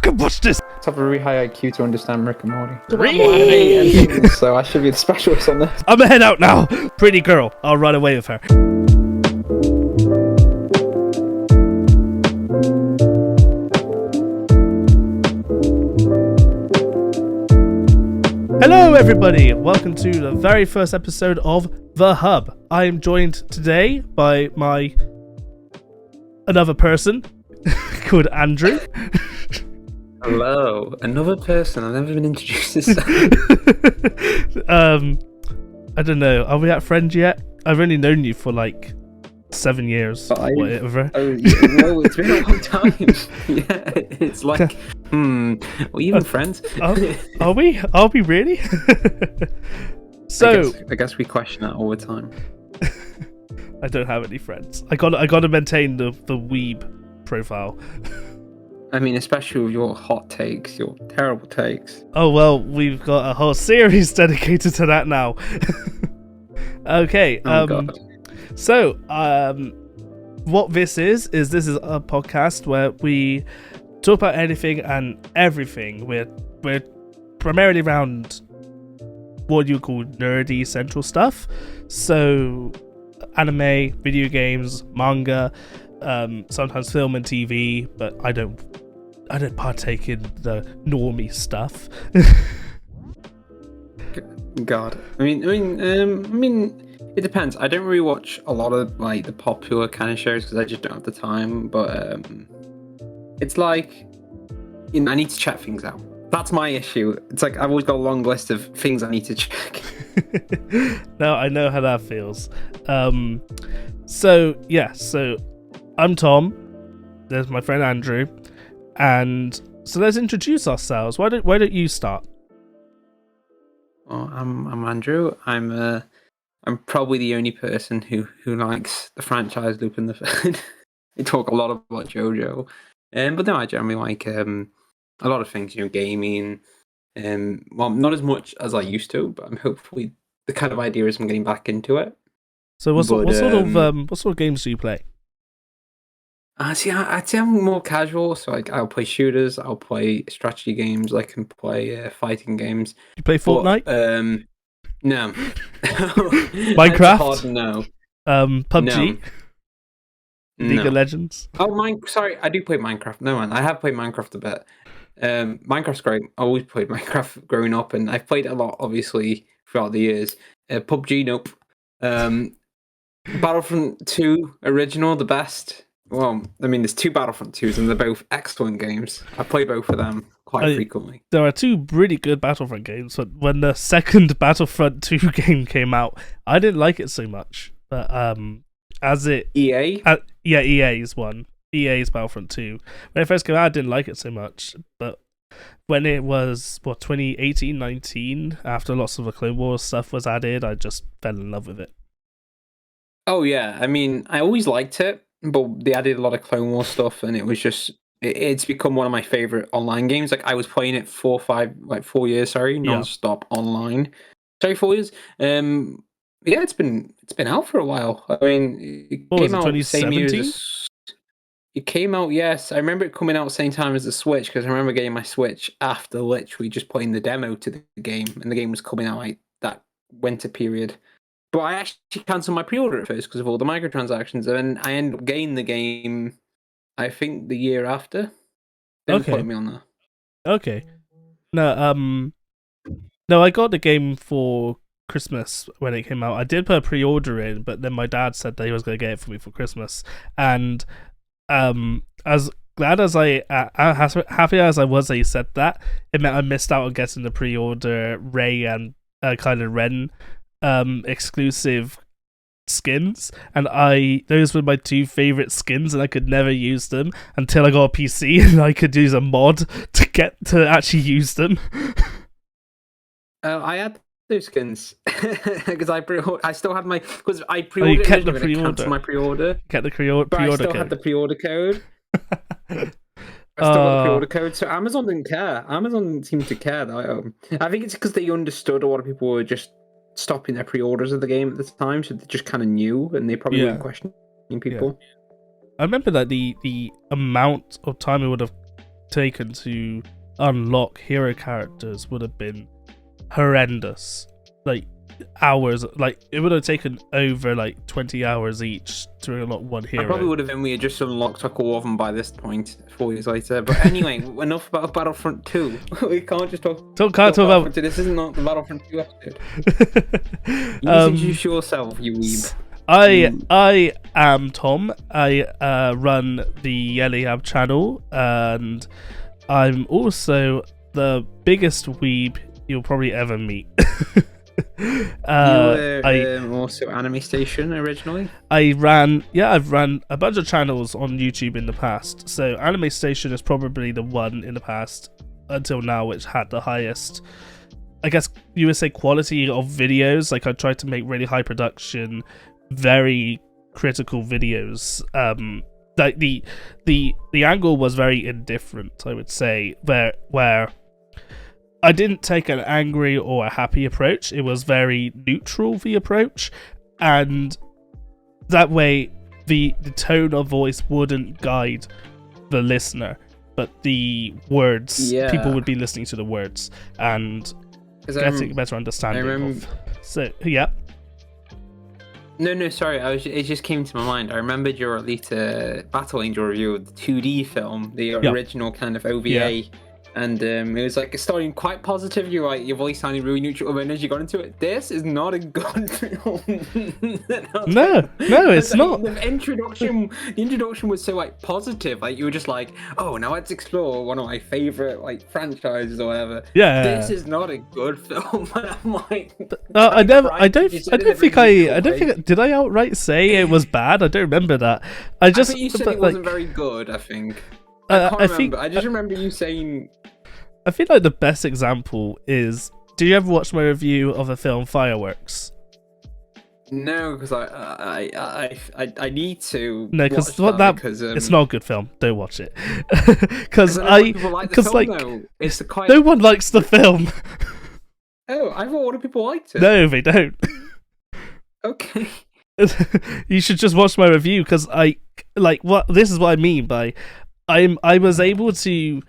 can watch this. I have a really high IQ to understand Rick and Morty. Really? So I should be the specialist on this. I'm gonna head out now. Pretty girl, I'll run away with her. Hello everybody, welcome to the very first episode of The Hub. I am joined today by another person called Andrew. Hello, another person. I've never been introduced as I don't know, are we at friends yet? I've only known you for like 7 years, whatever. No, it's been a long time. Yeah, it's like, are we even friends? Are we? Are we really? So I guess we question that all the time. I don't have any friends. I gotta maintain the weeb profile. I mean, especially with your hot takes, your terrible takes. Oh well, we've got a whole series dedicated to that now. Okay. God. So, what this is a podcast where we talk about anything and everything. We're primarily around what you call nerdy central stuff. So, anime, video games, manga, sometimes film and TV, but I don't partake in the normie stuff. God, I mean, it depends. I don't really watch a lot of like the popular kind of shows because I just don't have the time. But it's like, I need to check things out. That's my issue. It's like I've always got a long list of things I need to check. No, I know how that feels. So I'm Tom. There's my friend Andrew, and so let's introduce ourselves. Why don't you start? Well, I'm Andrew. I'm probably the only person who likes the franchise Lupin the Third. We talk a lot about JoJo, but no, I generally like a lot of things. Gaming. Well, not as much as I used to, but I'm hopefully the kind of idea is I'm getting back into it. So what sort of games do you play? I'd say I'm more casual. So like, I'll play shooters. I'll play strategy games. I can play fighting games. You play Fortnite? But, no. Minecraft? Hard, no. PUBG? No. League of Legends? Oh, sorry, I do play Minecraft. No, man, I have played Minecraft a bit. Minecraft's great. I always played Minecraft growing up, and I've played it a lot, obviously, throughout the years. PUBG, nope. Battlefront 2 original, the best. Well, I mean, there's two Battlefront 2s, and they're both excellent games. I play both of them quite frequently. There are two really good Battlefront games, but when the second Battlefront 2 game came out, I didn't like it so much. But EA? EA's one. EA's Battlefront 2. When it first came out, I didn't like it so much. But when it was, 2018, 19, after lots of the Clone Wars stuff was added, I just fell in love with it. Oh, yeah. I mean, I always liked it. But they added a lot of Clone Wars stuff, and it was just it's become one of my favorite online games. Like I was playing it 4 years, non-stop online. Sorry, 4 years. Yeah, it's been out for a while. I mean, it came out the same year as it came out. Yes, I remember it coming out same time as the Switch because I remember getting my Switch after literally just playing the demo to the game, and the game was coming out like that winter period. But I actually cancelled my pre-order at first because of all the microtransactions, and I ended up getting the game, I think, the year after. Didn't quote me on that. Okay. No, I got the game for Christmas when it came out. I did put a pre-order in, but then my dad said that he was going to get it for me for Christmas. And as glad as as happy as I was that he said that, it meant I missed out on getting the pre-order Rey and Kylo Ren exclusive skins, and those were my two favorite skins, and I could never use them until I got a PC and I could use a mod to actually use them. I had those skins because I still had my I pre-ordered. You kept the pre-order. My pre-order. Kept the pre-order. But I still had the pre-order code. I still got the pre-order code, so Amazon didn't care. Amazon didn't seem to care. I think it's because they understood a lot of people were just stopping their pre-orders of the game at the time, so they just kind of knew, and they probably weren't questioning people. I remember that the amount of time it would have taken to unlock hero characters would have been horrendous. Like hours, like it would have taken over like 20 hours each to unlock one hero. I probably would have been. We had just unlocked like all of them by this point, 4 years later. But anyway, enough about Battlefront 2. We can't just talk about Battlefront 2. This is not the Battlefront 2 episode. You introduce yourself, you weeb. I am Tom. I run the Yeliab channel, and I'm also the biggest weeb you'll probably ever meet. You were also Anime Station originally. I've ran a bunch of channels on YouTube in the past. So Anime Station is probably the one in the past until now which had the highest, I guess you would say, quality of videos. Like I tried to make really high production, very critical videos. Like the angle was very indifferent, I would say, where I didn't take an angry or a happy approach. It was very neutral, the approach, and that way the tone of voice wouldn't guide the listener, but the words, people would be listening to the words and getting a better understanding of. So yeah. No, sorry. It just came to my mind. I remembered your Alita Battle Angel review of the 2D film, the original kind of OVA. Yeah. And it was like starting quite positive. You're like, your voice sounded really neutral, and as you got into it, this is not a good film. No, it's not. The introduction was so like positive. Like you were just like, oh, now let's explore one of my favorite like franchises or whatever. Yeah, this is not a good film. And I'm like, I don't think. Did I outright say it was bad? I don't remember that. I think you said it wasn't very good. I think. I just remember you saying. I feel like the best example is. Did you ever watch my review of the film Fireworks? No, because I need to. No, because it's not a good film. Don't watch it. Because no one likes the film. Oh, I thought a lot of people liked it. No, they don't. Okay. You should just watch my review because this is what I mean by. I was able to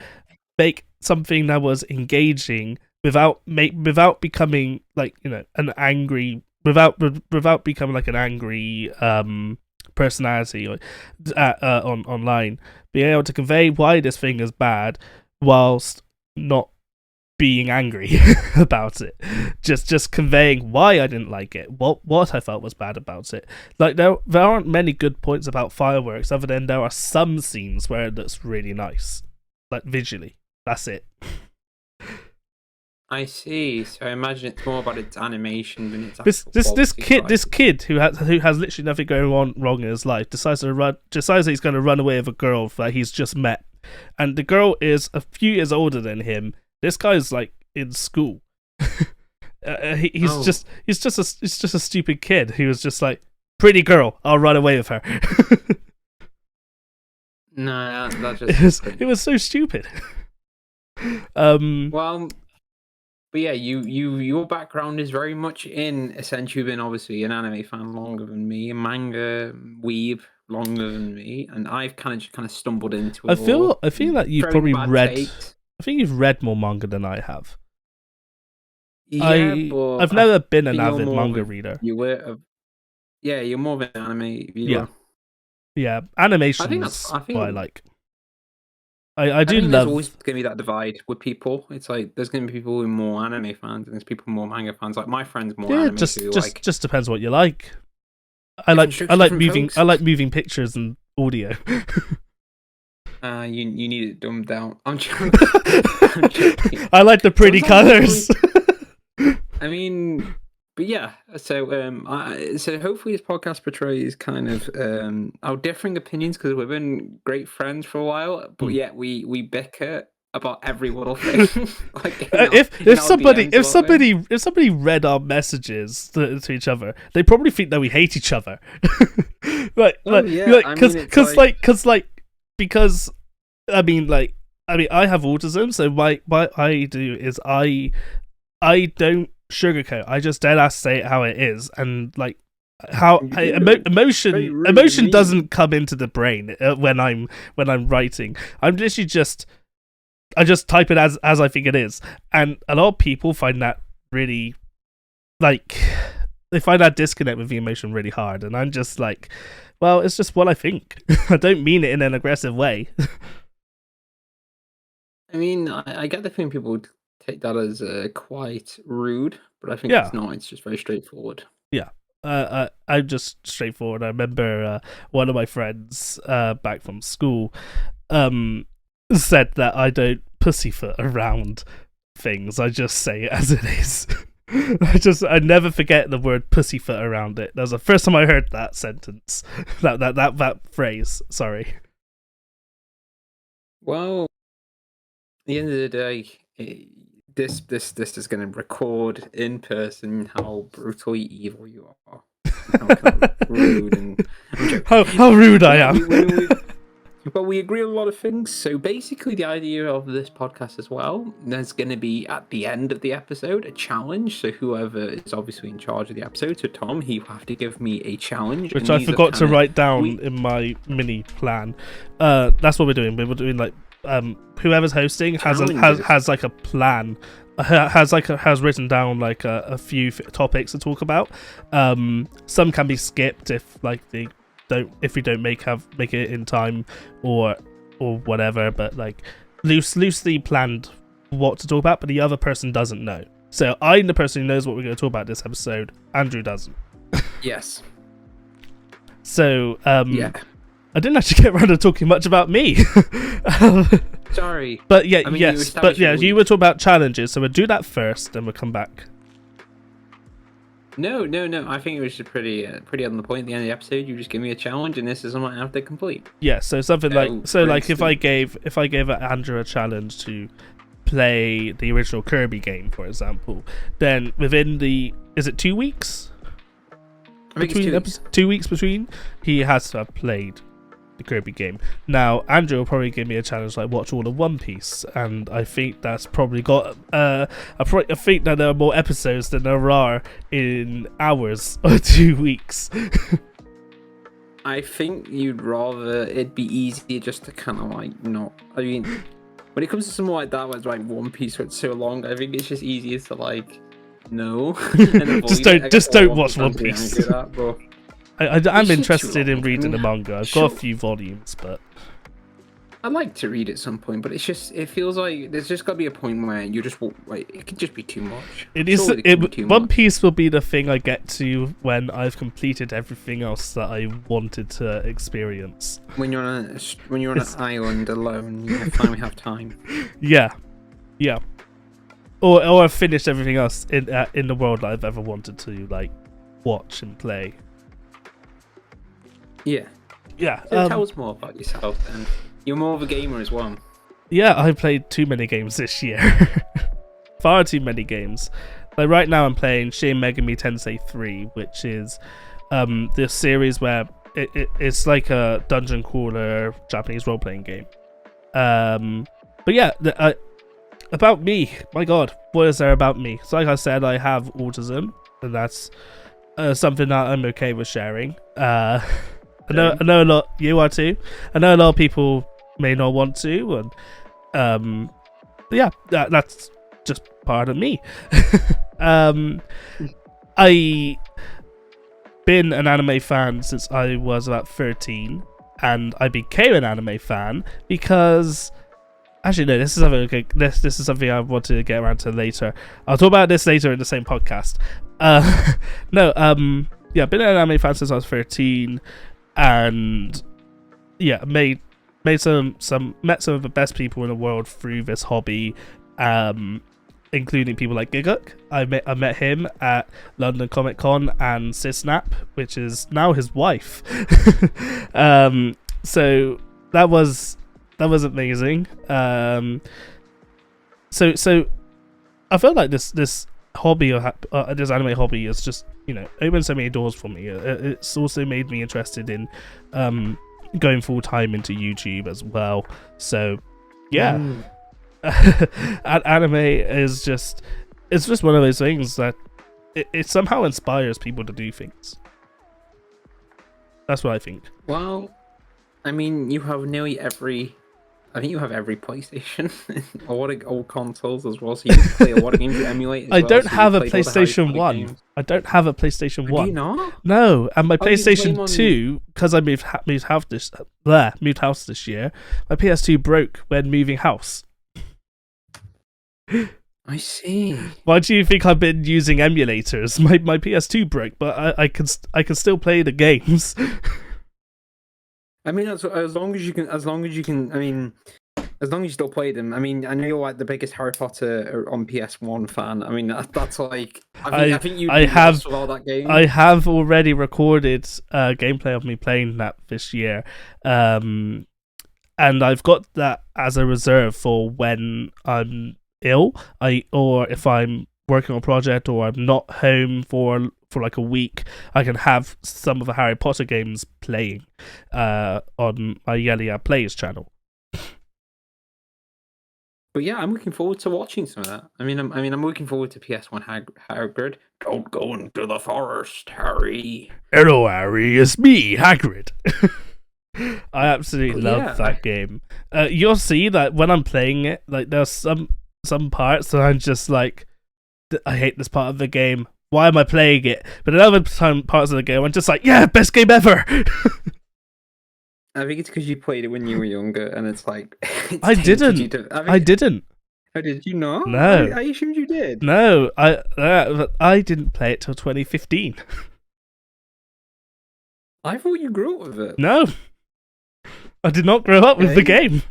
make something that was engaging without becoming like an angry without becoming like an angry personality on online. Being able to convey why this thing is bad whilst not being angry about it, just conveying why I didn't like it, what I felt was bad about it. Like there aren't many good points about Fireworks other than there are some scenes where it looks really nice, like visually. That's it. I see. So I imagine it's more about its animation than its this kid who has literally nothing going on wrong in hed life decides that he's going to run away with a girl that he's just met, and the girl is a few years older than him. This guy's like in school. He's just a stupid kid who was just like, pretty girl, I'll run away with her. No, that just it was so stupid. Well, but yeah, your background is very much in essentially been obviously an anime fan longer than me, a manga weeb longer than me, and I've kind of stumbled into it. I feel like you've probably read. I think you've read more manga than I have. Yeah, but I've never been an avid manga reader. You were, you're more of an anime viewer. Yeah, animation is what I like. I do love. There's always going to be that divide with people. It's like there's going to be people who are more anime fans, and there's people more manga fans. Like my friends more anime. Just depends what you like. I like moving pictures and audio. You need it dumbed down. I'm joking. I like the pretty colors. I mean, but yeah. So so hopefully this podcast portrays kind of our differing opinions because we've been great friends for a while, but yet we bicker about every little thing. Like if somebody read our messages to each other, they probably think that we hate each other. Because I mean I have autism, so what I do is I don't sugarcoat. I just dead ass say it how it is, and like how emotion doesn't come into the brain when I'm writing. I'm literally just I just type it as I think it is, and a lot of people find that really like they find that disconnect with the emotion really hard, and I'm just like, well, it's just what I think. I don't mean it in an aggressive way. I mean, I get the feeling people would take that as quite rude, but I think Yeah. it's not. It's just very straightforward. Yeah. I'm just straightforward. I remember one of my friends back from school said that I don't pussyfoot around things. I just say it as it is. I never forget the word pussyfoot around it. That was the first time I heard that sentence. That phrase. Sorry. Well, at the end of the day, this is going to record in person how brutally evil you are, how kind of rude and how rude I am. But we agree on a lot of things. So basically, the idea of this podcast as well, there's going to be at the end of the episode a challenge. So whoever is obviously in charge of the episode, so Tom, he will have to give me a challenge, which I forgot to write down in my mini plan. That's what we're doing. We're doing like whoever's hosting has like a plan. Has written down like a few topics to talk about. Some can be skipped if like if we don't make it in time or whatever, but like loosely planned what to talk about, but the other person doesn't know. So I'm the person who knows what we're going to talk about this episode. Andrew doesn't. Yes. So yeah. I didn't actually get around to talking much about me. Sorry. But yeah, yes. But yeah, you were talking about challenges, so we'll do that first, then we'll come back. No. I think it was just pretty on the point at the end of the episode. You just give me a challenge, and this is something I have to complete. Yeah, so something like if I gave Andrew a challenge to play the original Kirby game, for example, then within is it 2 weeks? I think it's 2 weeks between, he has to have played the Kirby game. Now Andrew will probably give me a challenge like watch all of One Piece, and I think that's probably got I think that there are more episodes than there are in hours or 2 weeks. I think you'd rather it'd be easier just to kind of like not. I mean, when it comes to something like that, where it's like One Piece, where it's so long, I think it's just easier to like no. just don't watch One Piece. I'm interested in reading the manga. I've got a few volumes, but I'd like to read at some point. But it feels like there's just got to be a point where you just like it could just be too much. One Piece will be the thing I get to when I've completed everything else that I wanted to experience. When you're on an island alone, you finally have time. Yeah. Or I've finished everything else in the world that I've ever wanted to like watch and play. Yeah. So tell us more about yourself, then. You're more of a gamer as well. Yeah, I played too many games this year. Far too many games. Like right now, I'm playing Shin Megami Tensei 3, which is this series where it's like a dungeon crawler Japanese role playing game. But yeah, about me. My God, what is there about me? So, like I said, I have autism, and that's something that I'm okay with sharing. I know a lot. You are too. I know a lot of people may not want to, and yeah, that's just part of me. I been an anime fan since I was about 13, and I became an anime fan because actually no, this is something okay. This is something I want to get around to later. I'll talk about this later in the same podcast. Yeah, been an anime fan since I was 13. And yeah, met some of the best people in the world through this hobby, including people like Giguk. I met him at London Comic Con and Sisnap, which is now his wife. So that was amazing. So I felt like this hobby or this anime hobby is just, you know, opened so many doors for me. It's also made me interested in going full time into YouTube as well. So yeah, anime is just one of those things that it somehow inspires people to do things. That's what I think. Well, I mean, you have nearly every I think you have every PlayStation, a lot of old consoles as well. So you get to play a lot of games you emulate as I well. don't So you have a played all the Harry PlayStation Potter 1. games. I don't have a PlayStation Do you 1. not? No, and my Oh, you can play them PlayStation on. 2, because I moved house this year, my PS2 broke when moving house. I see. Why do you think I've been using emulators? My PS2 broke, but I can still play the games. I mean, as long as you can, I mean, as long as you still play them. I mean, I know you're like the biggest Harry Potter on PS1 fan. I mean, that's like, I think you'd be lost without that game. I have already recorded gameplay of me playing that this year, and I've got that as a reserve for when I'm ill, or if I'm working on a project or I'm not home for like a week, I can have some of the Harry Potter games playing on my Yelia Plays channel. But yeah, I'm looking forward to watching some of that. I'm looking forward to PS1 Hagrid. Don't go into the forest, Harry. Hello, Harry. It's me, Hagrid. I absolutely love that game. You'll see that when I'm playing it, like there's some parts that I'm just like, I hate this part of the game. Why am I playing it? But in other parts of the game, I'm just like, yeah, best game ever. I think it's because you played it when you were younger, and it's like I didn't. I didn't. Oh, did you not? No, I assumed you did. No, I didn't play it till 2015. I thought you grew up with it. No, I did not grow up with the game.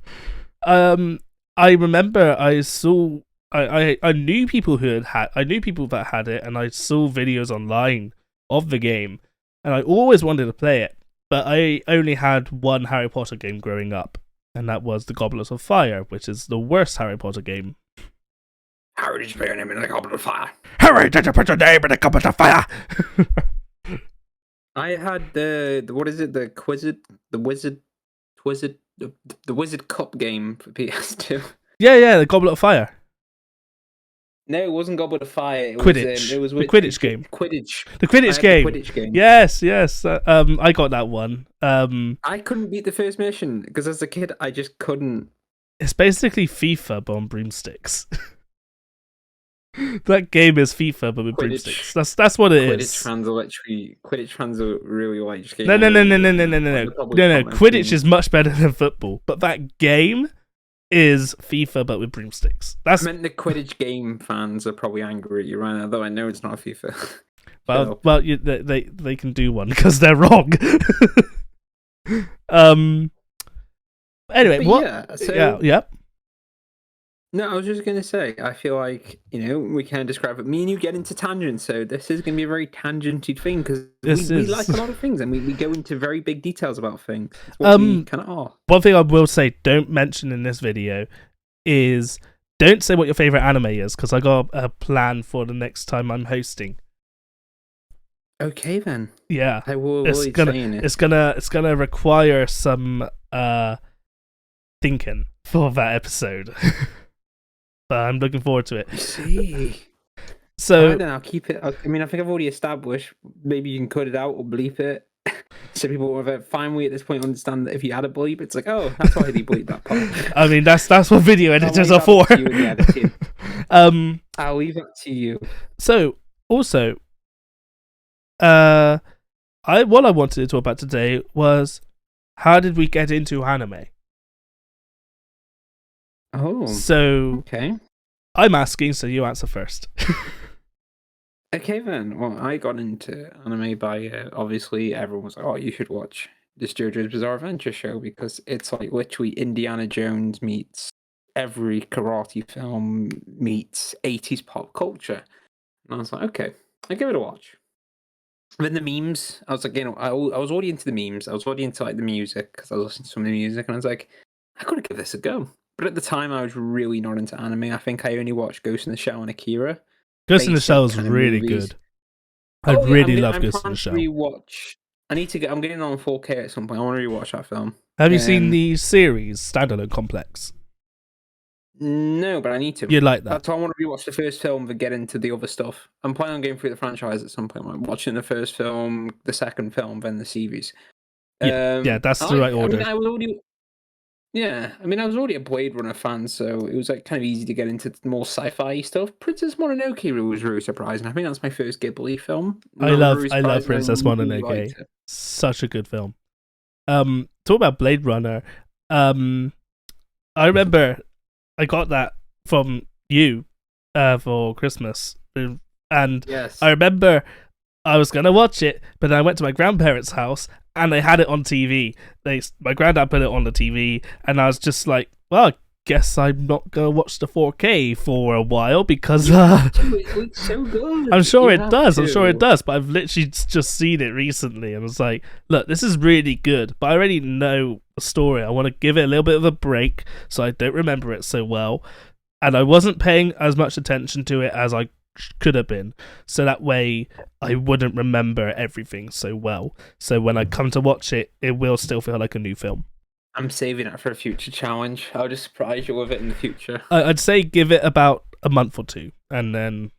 I remember I saw. I knew people I knew people that had it, and I saw videos online of the game, and I always wanted to play it. But I only had one Harry Potter game growing up, and that was The Goblet of Fire, which is the worst Harry Potter game. Harry, did you put your name in the Goblet of Fire? Harry, did you put your name in the Goblet of Fire? I had the what is it? The Wizard Cup game for PS2. Yeah, The Goblet of Fire. No, it wasn't Goblet of Fire. Quidditch. It was the Quidditch game. Quidditch. The Quidditch game. The Quidditch game. Yes. I got that one. I couldn't beat the first mission because as a kid, I just couldn't. It's basically FIFA but on broomsticks. That game is FIFA but with broomsticks. That's what it is. Quidditch fans are really like just No. Quidditch is much better than football, but that game is FIFA but with broomsticks. I meant the Quidditch game fans are probably angry at you right now, though I know it's not FIFA. Well, they can do one because they're wrong. Anyway, what? Yeah. No, I was just going to say, I feel like, we can describe it. Me and you get into tangents, so this is going to be a very tangented thing because we like a lot of things and we go into very big details about things. We kind of are. One thing I will say, don't mention in this video is don't say what your favorite anime is because I got a plan for the next time I'm hosting. Okay then. Yeah, I will. It's gonna require some thinking for that episode. But I'm looking forward to it. I see. So then I'll keep it. I think I've already established. Maybe you can cut it out or bleep it. So people will finally at this point understand that if you add a bleep, it's like, oh, that's why they bleep that part. I mean, that's what video editors are for. I'll leave that to you. So also, what I wanted to talk about today was how did we get into anime? Oh. So okay. I'm asking, so you answer first. Okay then. Well, I got into anime by obviously everyone was like, "Oh, you should watch this JoJo's Bizarre Adventure show because it's like literally Indiana Jones meets every karate film meets 80s pop culture." And I was like, "Okay, I'll give it a watch." Then the memes, I was like, I was already into the memes. I was already into like the music because I was listening to some of the music, and I was like, I gotta give this a go. But at the time, I was really not into anime. I think I only watched Ghost in the Shell and Akira. Ghost in the Shell is really good. I really love Ghost in the Shell. I'm getting on 4K at some point. I want to rewatch that film. Have you seen the series Standalone Complex? No, but I need to. You'd like that. That's why I want to rewatch the first film and get into the other stuff. I'm planning on going through the franchise at some point. I'm watching the first film, the second film, then the series. Yeah, that's the right order. Yeah, I mean, I was already a Blade Runner fan, so it was like kind of easy to get into more sci-fi stuff. Princess Mononoke was really surprising. I think that's my first Ghibli film. Really I love surprising. I Princess really liked Mononoke. it. Such a good film. Talk about Blade Runner. Um, I remember I got that from you for Christmas, and I Yes. remember I was gonna watch it, but then I went to my grandparents' house and they had it on TV. My granddad put it on the TV, and I was just like, well, I guess I'm not gonna watch the 4K for a while because You have to. It looks so I'm good. sure You it have does. I'm sure it to. does. But I've literally just seen it recently and was like, look, this is really good, but I already know the story. I want to give it a little bit of a break so I don't remember it so well. And I wasn't paying as much attention to it as I could have been. So that way I wouldn't remember everything so well. So when I come to watch it, it will still feel like a new film. I'm saving it for a future challenge. I'll just surprise you with it in the future. I'd say give it about a month or two and then,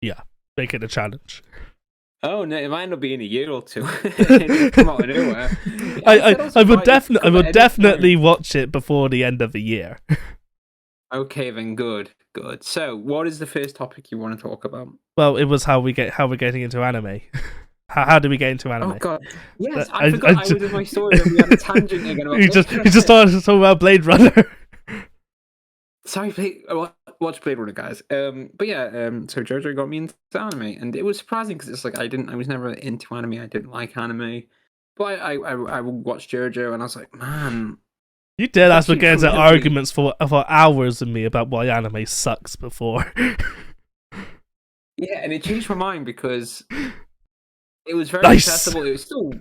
yeah, make it a challenge. Oh no, it might not be in a year or two. It just come out of nowhere. I would Come at any definitely time. watch it before the end of the year. Okay, then good, good. So, what is the first topic you want to talk about? Well, it was how we're getting into anime. How did we get into Oh anime? God, yes, I I forgot I was in my story and we had a tangent again about Blade you just Runner. started talking about Blade Runner. Sorry, watch Blade Runner, guys. But yeah, so JoJo got me into anime, and it was surprising because it's like I was never into anime. I didn't like anime, but I watched JoJo, and I was like, man, You did ask me especially getting from into the opening. arguments for hours with me about why anime sucks before. Yeah, and it changed my mind because it was very Nice. accessible. It was still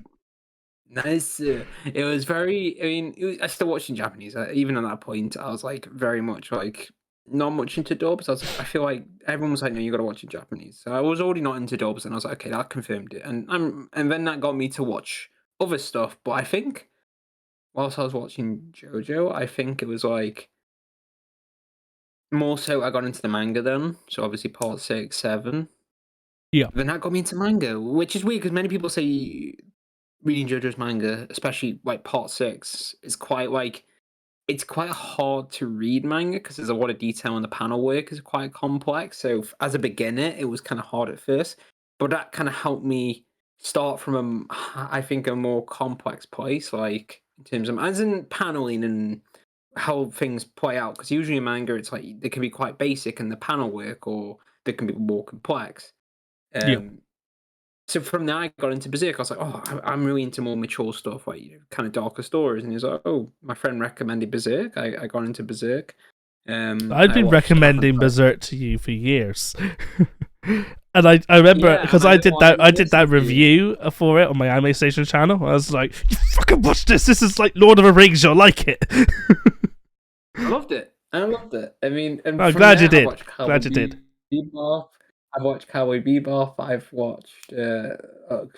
nice. It was very. I mean, I still watched in Japanese. Even at that point, I was like very much like not much into dubs. I feel like everyone was like, "No, you got to watch in Japanese." So I was already not into dubs, and I was like, "Okay, that confirmed it." And then that got me to watch other stuff. But I think whilst I was watching JoJo, I think it was like more so I got into the manga then. So obviously part 6, 7. Yeah. Then that got me into manga, which is weird because many people say reading JoJo's manga, especially like part 6, is quite like it's quite hard to read manga because there's a lot of detail and the panel work is quite complex. So as a beginner, it was kind of hard at first, but that kind of helped me start from I think a more complex place, like in terms of as in paneling and how things play out. Because usually in manga, it's like they can be quite basic in the panel work, or they can be more complex. Yeah. Um, so from there, I got into Berserk. I was like, oh, I'm really into more mature stuff, like kind of darker stories. And he was like, oh, my friend recommended Berserk. I got into Berserk. I'd I been watched Attack on recommending Titan. Berserk to you for years. And I remember Yeah, because and I didn't want I to did that listen to you. review for it on my Anime Station channel. I was like, "You fucking watch this! This is like Lord of the Rings. You'll like it." I loved it. I loved it. I mean, and I'm from glad you there, I did. watched Glad you did. Bebop. I've watched Cowboy Bebop. I've watched a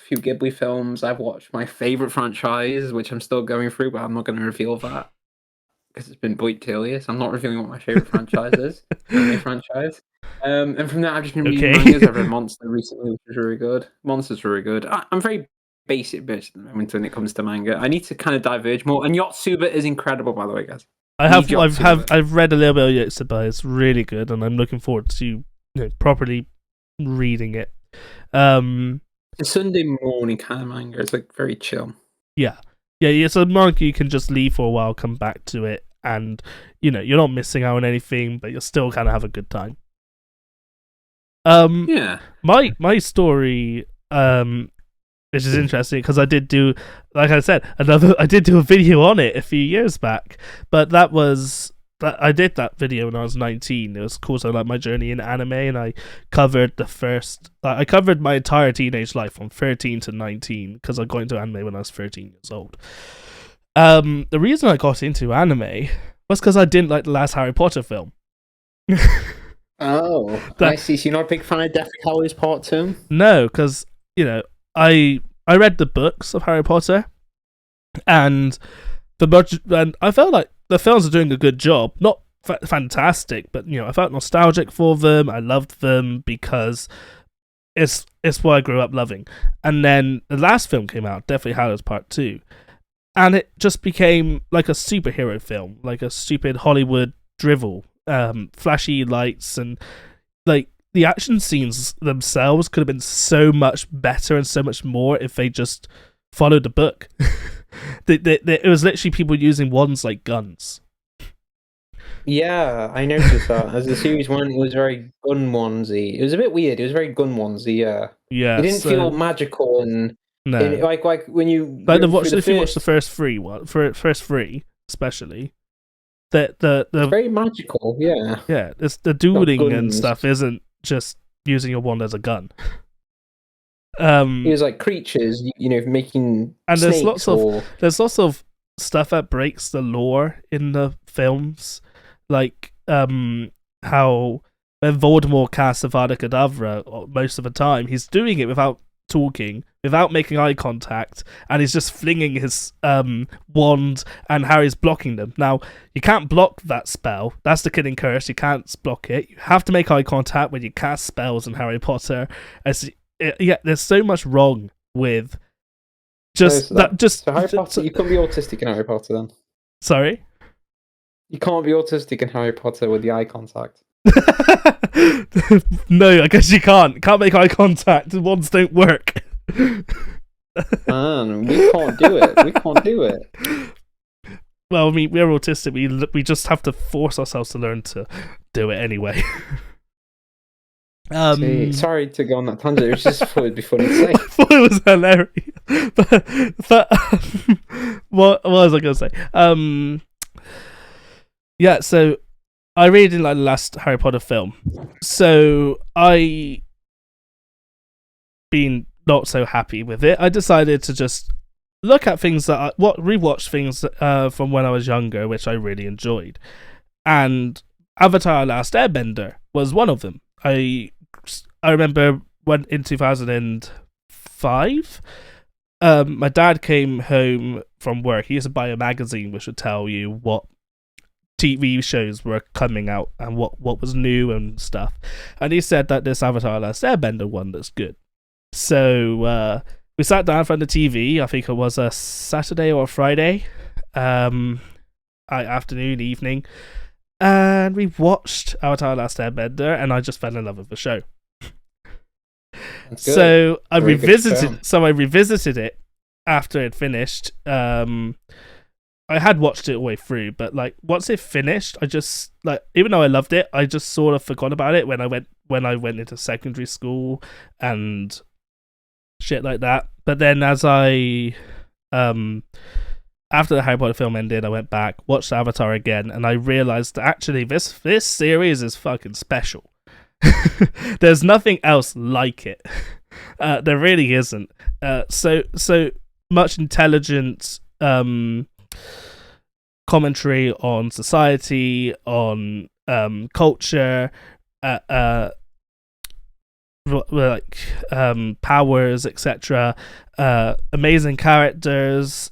few Ghibli films. I've watched my favorite franchise, which I'm still going through, but I'm not going to reveal that because it's been bleaked earlier. So I'm not revealing what my favorite franchise is, anime franchise. And from there, I've just been reading Okay. mangas. I've read Monster recently, which is really good. Monster's really good. I'm very basic bitch at the moment when it comes to manga. I need to kind of diverge more. And Yotsuba is incredible, by the way, guys. Read Yotsuba. I've read a little bit of Yotsuba. It's really good, and I'm looking forward to properly reading it. The Sunday morning kind of manga. It's like very chill. Yeah, yeah. It's a manga you can just leave for a while, come back to it, and you're not missing out on anything, but you'll still kind of have a good time. Yeah. My story, which is interesting because I did do, like I said, I did do a video on it a few years back, but that was that I did that video when I was 19. It was called so like my journey in anime, and I covered I covered my entire teenage life from 13 to 19 because I got into anime when I was 13 years old. The reason I got into anime was because I didn't like the last Harry Potter film. Oh, I that see. So you're not a big fan of Deathly Hallows Part 2? No, because I read the books of Harry Potter, and and I felt like the films are doing a good job. Not fantastic, but I felt nostalgic for them. I loved them because it's what I grew up loving. And then the last film came out, Deathly Hallows Part 2, and it just became like a superhero film, like a stupid Hollywood drivel, flashy lights, and like the action scenes themselves could have been so much better and so much more if they just followed the book. It was literally people using wands like guns. Yeah, I noticed that. As the series went, it was very gun onesy. It was a bit weird. It was very gun onesy, yeah. It Yeah, didn't feel so magical and no, like when you like go through the if you watch the first, first three, especially it's the very magical, yeah. yeah, it's the Got dueling and guns. stuff isn't just using your wand as a gun. It was like creatures, making And snakes or there's lots of stuff that breaks the lore in the films, like how when Voldemort casts Avada Kedavra, most of the time he's doing it without talking, without making eye contact, and he's just flinging his wand, and Harry's blocking them. Now you can't block that spell. That's the Killing Curse. You can't block it. You have to make eye contact when you cast spells in Harry Potter. Yeah, there's so much wrong with just that. So Harry Potter, you couldn't be autistic in Harry Potter then. Sorry. You can't be autistic in Harry Potter with the eye contact. No, I guess you can't. Can't make eye contact. The wands don't work. Man, we can't do it. We can't do it. Well, I mean, we're autistic. We just have to force ourselves to learn to do it anyway. Sorry to go on that tangent. It was just thought it'd be funny to say. I thought it was hilarious. But what was I going to say? Yeah, so I really didn't like the last Harry Potter film. So I, being not so happy with it, I decided to just look at things that rewatch things from when I was younger, which I really enjoyed. And Avatar: Last Airbender was one of them. I remember when in 2005, my dad came home from work. He used to buy a magazine which would tell you what TV shows were coming out and what was new and stuff. And he said that this Avatar: Last Airbender one looks good. So we sat down in front of the TV. I think it was a Saturday or a Friday, afternoon, evening, and we watched Avatar: Last Airbender, and I just fell in love with the show. So I revisited it after it finished. I had watched it all the way through, but like once it finished, I just like, even though I loved it, I just sort of forgot about it when I went into secondary school and shit like that. But then as I after the Harry Potter film ended, I went back, watched Avatar again, and I realized that actually this series is fucking special. There's nothing else like it. There really isn't. So much intelligent commentary on society, on culture, like powers, etc. Amazing characters,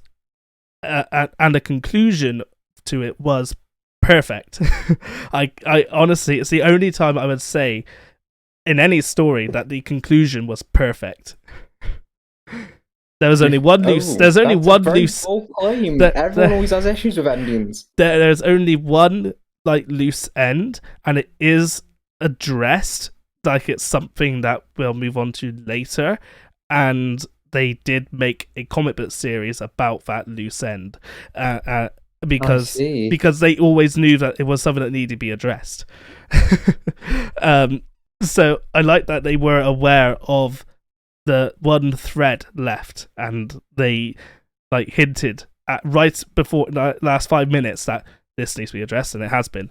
and the conclusion to it was perfect. I honestly, it's the only time I would say in any story that the conclusion was perfect. There was only one loose. There's only one loose. Everyone always has issues with endings. There's only one like loose end, and it is addressed. Like it's something that we'll move on to later, and they did make a comic book series about that loose end, because they always knew that it was something that needed to be addressed. So I like that they were aware of the one thread left, and they like hinted at right before the last 5 minutes that this needs to be addressed, and it has been.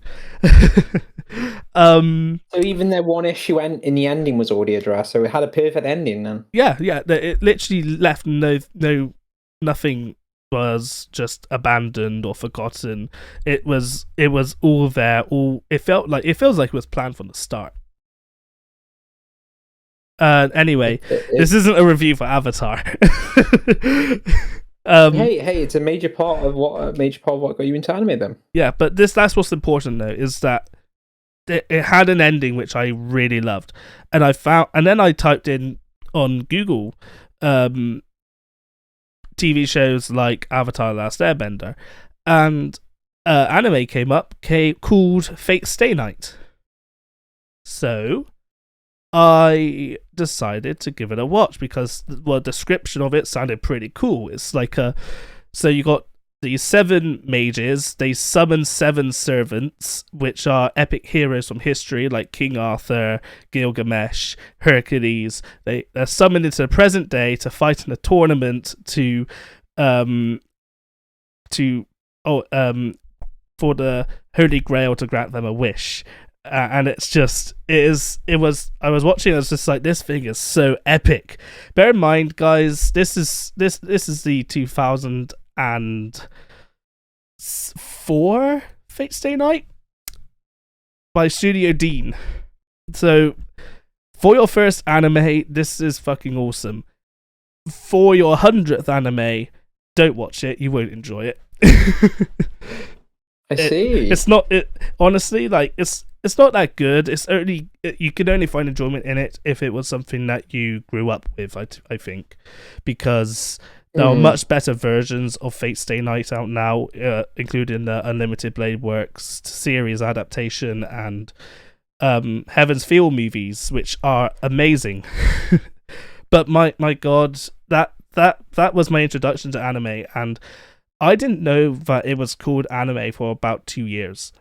So even their one issue in the ending was already addressed, so it had a perfect ending then. Yeah, it literally left nothing was just abandoned or forgotten. It was all there. It feels like it was planned from the start. Anyway, this isn't a review for Avatar. Hey, it's a major part of what got you into anime then. Yeah, but that's what's important though, is that it had an ending which I really loved, and then I typed in on Google TV TV shows like Avatar: The Last Airbender, and anime came up called Fate Stay Night. So I decided to give it a watch because the description of it sounded pretty cool. It's like so you got these 7 mages, they summon 7 servants, which are epic heroes from history like King Arthur, Gilgamesh, Hercules. They're summoned into the present day to fight in a tournament for the Holy Grail to grant them a wish. And it's just I was watching, I was just like, this thing is so epic. Bear in mind, guys, this is the 2004 Fate Stay Night by Studio Dean. So for your first anime, this is fucking awesome. For your 100th anime, don't watch it, you won't enjoy it. I see. It's not it honestly, like it's not that good. You can only find enjoyment in it if it was something that you grew up with, I think, because there are much better versions of Fate Stay Night out now, including the Unlimited Blade Works series adaptation and Heaven's Feel movies, which are amazing. But my god, that was my introduction to anime, and I didn't know that it was called anime for about 2 years.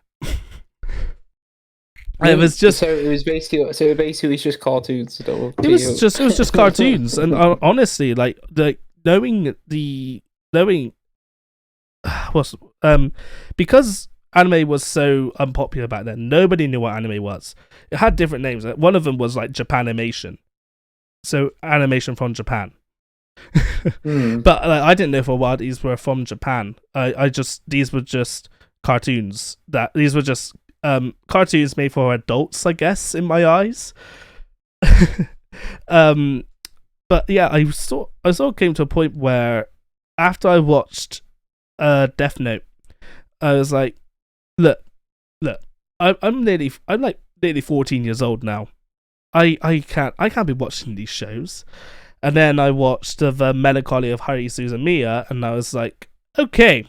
It was just it was just cartoons. It was just cartoons, and honestly, like because anime was so unpopular back then, nobody knew what anime was. It had different names. One of them was like Japanimation, so animation from Japan. But I didn't know for a while these were from Japan. These were just cartoons. These were just cartoons made for adults, I guess, in my eyes. But yeah, I sort of came to a point where after I watched Death Note, I was like, look, I'm nearly 14 years old now. I can't be watching these shows. And then I watched the Melancholy of Haruhi Suzumiya, and I was like, okay,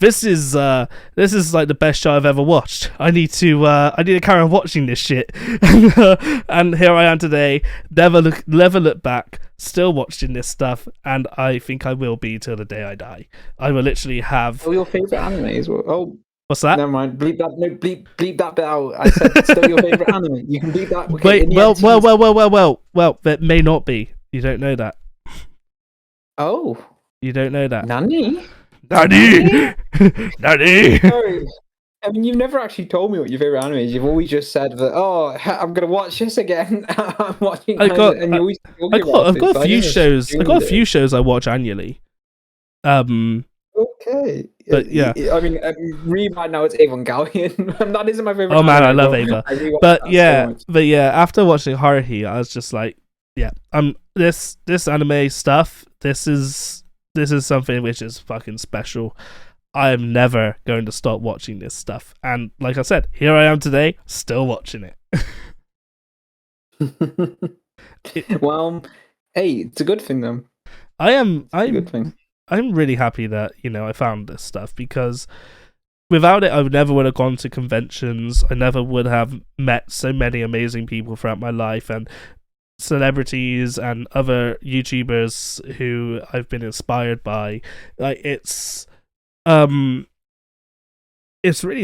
this is like the best show I've ever watched. I need to carry on watching this shit. And here I am today, never look back, still watching this stuff, and I think I will be till the day I die. I will literally have. Still your favorite anime as well? Oh, what's that? Never mind. Bleep that. No, bleep that bit out. I said still your favorite anime. You can bleep that. Okay, wait, well, that may not be. You don't know that. Oh. You don't know that. Nani? Sorry. I mean, you've never actually told me what your favorite anime is. You've always just said that, oh, I'm going to watch this again. I'm watching I got a few shows. I got a few shows I watch annually. Okay. But yeah. I mean, right now it's Evangelion. That isn't my favorite. Oh man, I love Eva. But yeah, after watching Haruhi, I was just like, yeah, this anime stuff, this is something which is fucking special. I am never going to stop watching this stuff. And like I said, here I am today, still watching it. Well, hey, it's a good thing though. I'm really happy that, I found this stuff, because without it, I never would have gone to conventions. I never would have met so many amazing people throughout my life, and celebrities and other YouTubers who I've been inspired by. Like, it's really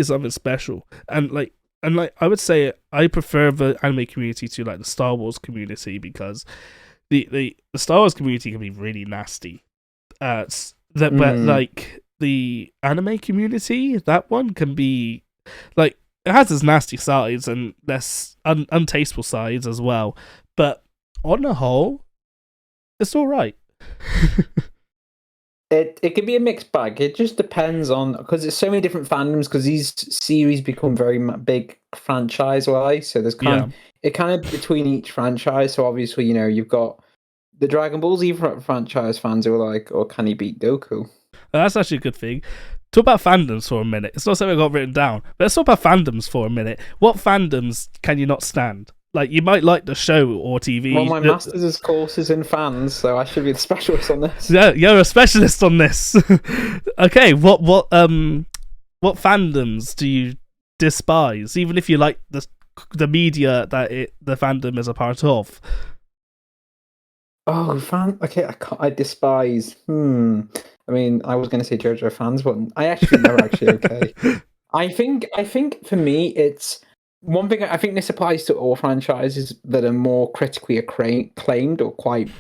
something special. And I would say I prefer the anime community to like the Star Wars community, because the Star Wars community can be really nasty. But like the anime community, that one can be like, it has its nasty sides and less untasteful sides as well. But on the whole, it's all right. It can be a mixed bag. It just depends on, because there's so many different fandoms, because these series become very big franchise-wise. So there's kind of between each franchise. So obviously, you've got the Dragon Ball Z franchise fans who are like, oh, can he beat Goku? That's actually a good thing. Talk about fandoms for a minute. It's not something I got written down, but let's talk about fandoms for a minute. What fandoms can you not stand? like you might like the show or TV. Well, my master's course is in fans, so I should be the specialist on this. Yeah, you're a specialist on this. Okay, what fandoms do you despise, even if you like the media that the fandom is a part of? Oh, okay, I despise. I mean, I was going to say JoJo fans, but I actually never actually okay. I think for me, it's one thing. I think this applies to all franchises that are more critically acclaimed or quite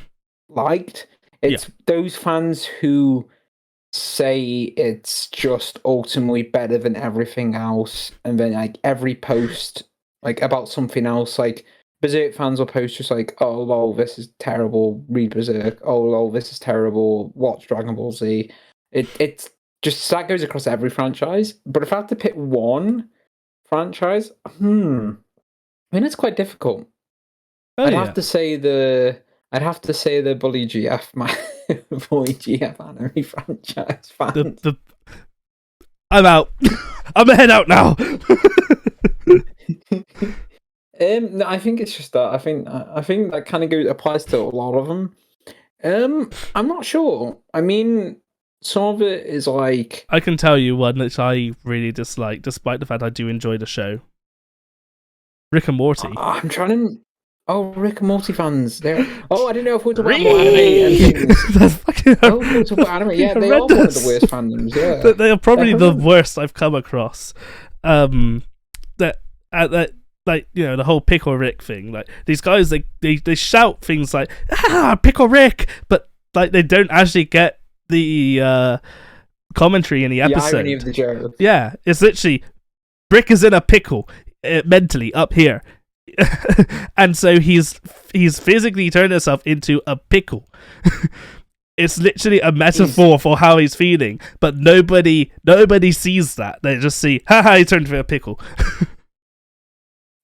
liked. It's those fans who say it's just ultimately better than everything else, and then like every post like about something else, like Berserk fans will post just like, oh lol, this is terrible, read Berserk, oh lol, this is terrible, watch Dragon Ball Z. It's just that goes across every franchise. But if I had to pick one franchise, I mean it's quite difficult. I'd have to say the Bully GF Bully GF anime franchise fans. I'm out. I'm a head out now. No, I think it's just that. I think that kind of applies to a lot of them. I'm not sure. I mean, some of it is like I can tell you one that I really dislike, despite the fact I do enjoy the show. Rick and Morty. I'm trying to. Oh, Rick and Morty fans. I didn't know if we were talking about anime and things. That's fucking anime. Yeah, they are one of the worst fandoms. Yeah, they are probably the worst I've come across. Like, you know, the whole Pickle Rick thing. Like, these guys, they shout things like, Pickle Rick, but like they don't actually get the commentary in the episode. The irony of the joke. Yeah, it's literally Rick is in a pickle mentally up here. And so he's physically turned himself into a pickle. It's literally a metaphor for how he's feeling, but nobody sees that. They just see, he turned into a pickle.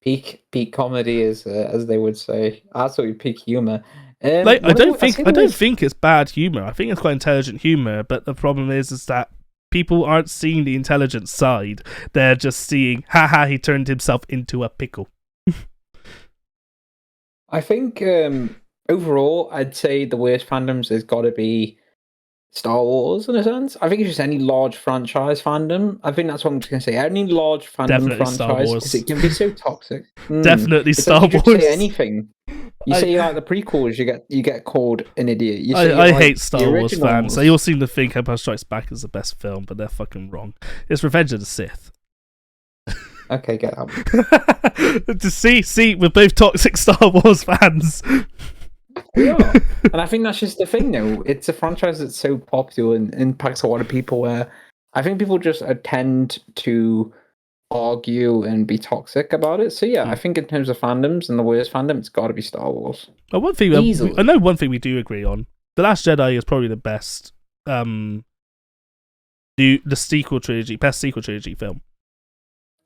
Peak comedy is, as they would say, absolutely peak humor. I don't think it's bad humor. I think it's quite intelligent humor. But the problem is that people aren't seeing the intelligent side. They're just seeing, he turned himself into a pickle. I think overall, I'd say the worst fandoms has got to be Star Wars in a sense. I think it's just any large franchise fandom. I think that's what I'm just going to say. Any large fandom franchise, because it can be so toxic. Definitely Star Wars. You say anything. You say like the prequels, you get called an idiot. You say, I hate Star Wars fans. They all seem to think Empire Strikes Back is the best film, but they're fucking wrong. It's Revenge of the Sith. Okay, get out. To see, we're both toxic Star Wars fans. We are. And I think that's just the thing, though. It's a franchise that's so popular and impacts a lot of people, where I think people just tend to argue and be toxic about it. So yeah, I think in terms of fandoms and the worst fandom, it's got to be Star Wars. Well, one thing I know one thing we do agree on: The Last Jedi is probably the best, the sequel trilogy, best sequel trilogy film.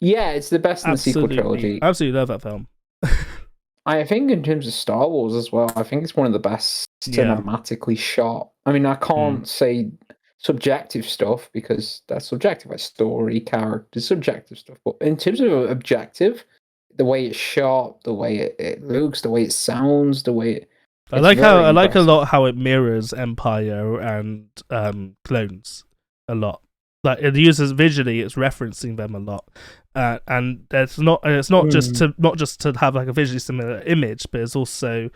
Yeah, it's the best in the sequel trilogy. I absolutely love that film. I think in terms of Star Wars as well, I think it's one of the best cinematically shot. I mean, I can't say subjective stuff because that's subjective, like story, characters, subjective stuff. But in terms of objective, the way it's shot, the way it looks, the way it sounds, the way I like a lot how it mirrors Empire and Clones a lot. Like it uses visually, it's referencing them a lot, and it's not just to have like a visually similar image, but it's also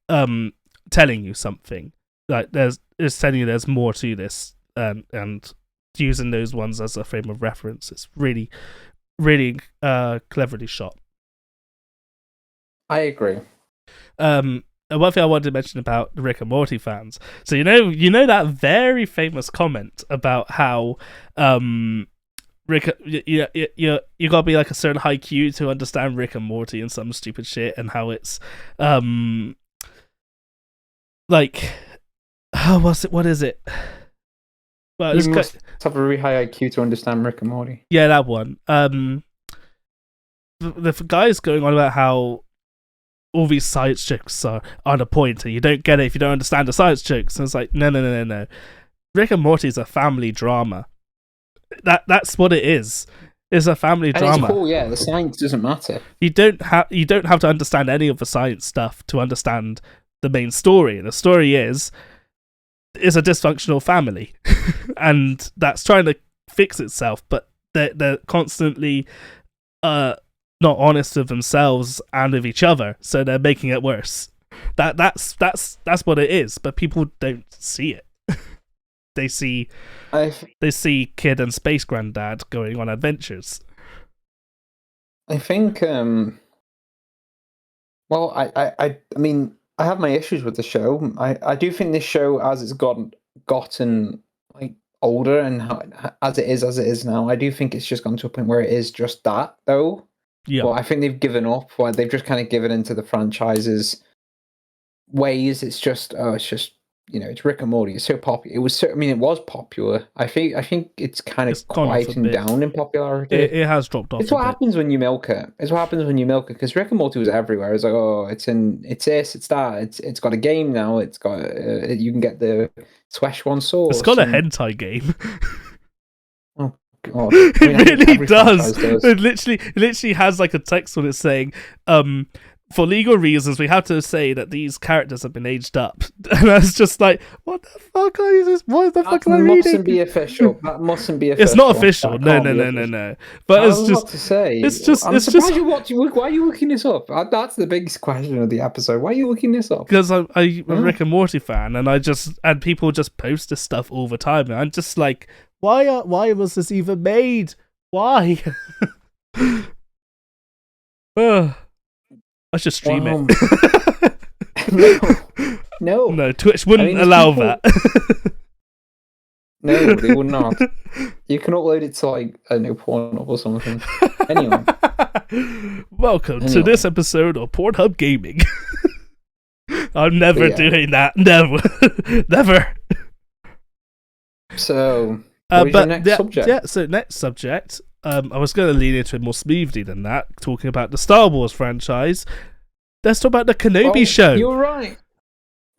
telling you something. Like it's telling you there's more to this, and using those ones as a frame of reference. It's really, really cleverly shot. I agree. One thing I wanted to mention about the Rick and Morty fans. So you know that very famous comment about how Rick, you gotta be like a certain high Q to understand Rick and Morty and some stupid shit, and how it's like what is it? Well, you must have a really high IQ to understand Rick and Morty. Yeah, that one. The guy's going on about how all these science jokes are on a point, and you don't get it if you don't understand the science jokes. And it's like, no. Rick and Morty is a family drama. That's what it is. It's a family And it's drama. cool, yeah. The science doesn't matter. You don't have to understand any of the science stuff to understand the main story. The story is a dysfunctional family, and that's trying to fix itself, but they're constantly not honest with themselves and with each other, so they're making it worse. That's what it is, but people don't see it. They see Kid and Space Granddad going on adventures. I think well, I mean, I have my issues with the show. I do think this show, as it's gotten like older and as it is now, I do think it's just gone to a point where it is just that, though. Yeah. Well, I think they've given up. Well, they've just kind of given into the franchise's ways. It's just it's Rick and Morty. It's so popular. It was popular. I think it's kind of quieting down in popularity. It has dropped off. It's what happens when you milk it. Because Rick and Morty was everywhere. It's like, oh, it's this, it's that. It's got a game now. It's got you can get the Szechuan sauce. It's got a hentai game. Oh God! It really does. It literally has like a text on it saying, for legal reasons, we have to say that these characters have been aged up. And I was just like, what the fuck is this? What the fuck am I reading? That mustn't be official. It's not official. No. But it's just to say. It's just. I'm surprised you're watching. Why are you looking this up? That's the biggest question of the episode. Why are you looking this up? Because I'm a Rick and Morty fan, and people just post this stuff all the time, and I'm just like, why was this even made? Why? I should stream it. No, Twitch wouldn't allow that. No, they would not. You can upload it to like a new Pornhub or something. Anyway, welcome to this episode of Pornhub Gaming. I'm never doing that. Never. So, what is your next subject? Yeah. So next subject. I was going to lean into it more smoothly than that, talking about the Star Wars franchise. Let's talk about the Kenobi show. You're right.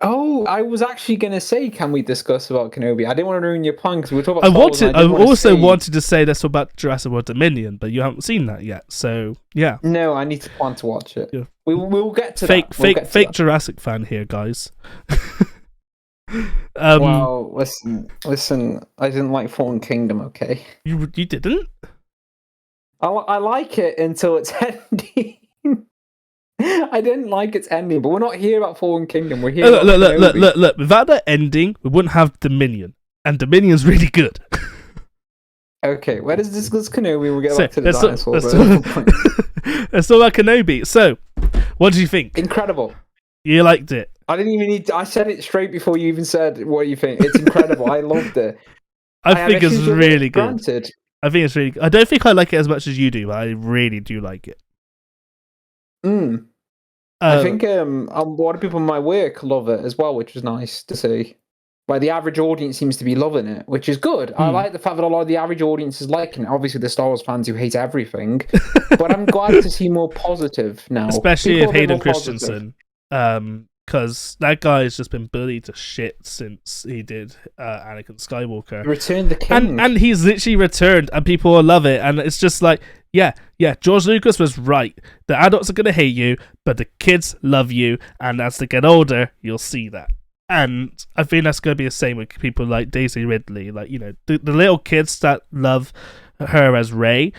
Oh, I was actually going to say, can we discuss about Kenobi? I didn't want to ruin your plan because we were talking about Star Wars. I also wanted to say let's talk about Jurassic World Dominion, but you haven't seen that yet, so yeah. No, I need to plan to watch it. Yeah. We'll get to that. Fake that. Jurassic fan here, guys. Well, listen. I didn't like Fallen Kingdom. Okay, you didn't. I like it until it's ending. I didn't like its ending, but we're not here about Fallen Kingdom. We're here. Look. Without that ending, we wouldn't have Dominion, and Dominion's really good. Okay, where does this Kenobi? We'll get back to the dinosaurs. Let's talk about Kenobi. So, what did you think? Incredible. You liked it. I didn't even need. I said it straight before you even said what you think. It's incredible. I loved it. I think it's really good. Granted. I think it's really good. I don't think I like it as much as you do, but I really do like it. I think a lot of people in my work love it as well, which is nice to see. Like the average audience seems to be loving it, which is good. I like the fact that a lot of the average audience is liking it. Obviously, the Star Wars fans who hate everything, but I'm glad to see more positive now, especially if Hayden Christensen, because that guy has just been bullied to shit since he did Anakin Skywalker. Returned the King, and he's literally returned, and people will love it. And it's just like, yeah, George Lucas was right. The adults are gonna hate you, but the kids love you, and as they get older, you'll see that. And I think that's gonna be the same with people like Daisy Ridley. Like, you know, the little kids that love her as Rey,